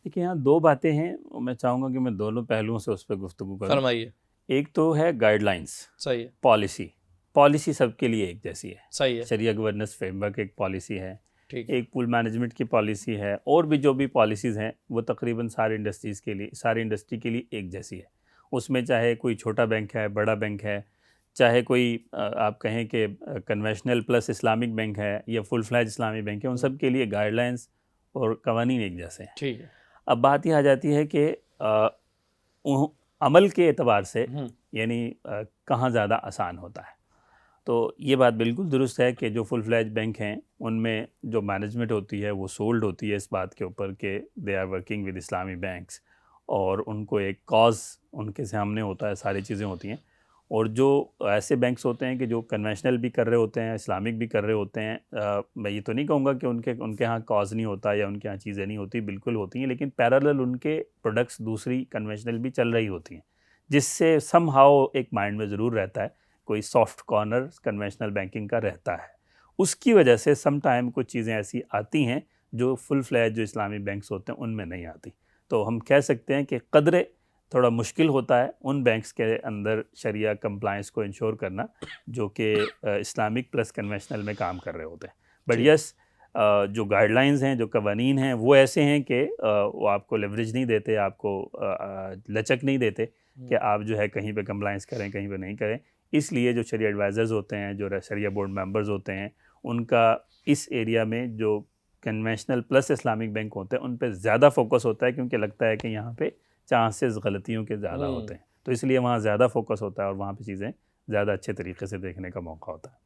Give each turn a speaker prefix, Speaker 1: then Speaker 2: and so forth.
Speaker 1: देखिए, यहाँ दो बातें हैं और मैं चाहूँगा कि मैं दोनों पहलुओं से उस पर गुफ्तगू करूँ।
Speaker 2: फरमाइए।
Speaker 1: एक तो है गाइडलाइंस,
Speaker 2: सही है।
Speaker 1: पॉलिसी। पॉलिसी सबके लिए एक जैसी है।
Speaker 2: सही है।
Speaker 1: शरिया गवर्नेंस फ्रेमवर्क एक पॉलिसी है,
Speaker 2: ठीक है।
Speaker 1: एक पूल मैनेजमेंट की पॉलिसी है, और भी जो भी पॉलिसीज़ हैं वो तकरीबन सारी इंडस्ट्रीज़ के लिए, सारी इंडस्ट्री के लिए एक जैसी है। उसमें चाहे कोई छोटा बैंक है, बड़ा बैंक है, चाहे कोई आप कहें कि कन्वेंशनल प्लस इस्लामिक बैंक है या फुल फ्लैज इस्लामिक बैंक है, उन सब के लिए गाइडलाइंस और कवानीन एक जैसे हैं।
Speaker 2: ठीक है।
Speaker 1: अब बात ये आ जाती है कि अमल के एतबार से यानी कहाँ ज़्यादा आसान होता है। तो ये बात बिल्कुल दुरुस्त है कि जो फुल फ्लैज बैंक हैं उनमें जो मैनेजमेंट होती है वो सोल्ड होती है इस बात के ऊपर कि दे आर वर्किंग विद इस्लामी बैंक्स, और उनको एक कॉज उनके सामने होता है, सारी चीज़ें होती हैं। और जो ऐसे बैंक्स होते हैं कि जो कन्वेंशनल भी कर रहे होते हैं, इस्लामिक भी कर रहे होते हैं, मैं ये तो नहीं कहूँगा कि उनके उनके यहाँ कॉज नहीं होता या उनके यहाँ चीज़ें नहीं होती, बिल्कुल होती हैं, लेकिन पैरेलल उनके प्रोडक्ट्स दूसरी कन्वेंशनल भी चल रही होती हैं, जिससे समहाउ एक माइंड में ज़रूर रहता है, कोई सॉफ्ट कॉर्नर कन्वेंशनल बैंकिंग का रहता है। उसकी वजह से सम टाइम कुछ चीज़ें ऐसी आती हैं जो फुल फ्लैज जो इस्लामी बैंक्स होते हैं उनमें नहीं आती। तो हम कह सकते हैं कि कदरे थोड़ा मुश्किल होता है उन बैंक्स के अंदर शरिया कंप्लायंस को इंश्योर करना जो कि इस्लामिक प्लस कन्वेंशनल में काम कर रहे होते हैं। बट
Speaker 2: ठीक।
Speaker 1: यस, जो गाइडलाइंस हैं, जो कवानीन हैं, वो ऐसे हैं कि वो आपको लेवरेज नहीं देते, आपको लचक नहीं देते कि आप जो है कहीं पे कंप्लायंस करें, कहीं पे नहीं करें। इसलिए जो शरिया एडवाइज़र्स होते हैं, जो शरिया बोर्ड मेंबर्स होते हैं, उनका इस एरिया में जो कन्वेंशनल प्लस इस्लामिक बैंक होते हैं उन पे ज़्यादा फोकस होता है, क्योंकि लगता है कि यहाँ पे चांसेस गलतियों के ज़्यादा होते हैं, तो इसलिए वहाँ ज़्यादा फोकस होता है और वहाँ पे चीज़ें ज़्यादा अच्छे तरीके से देखने का मौका होता है।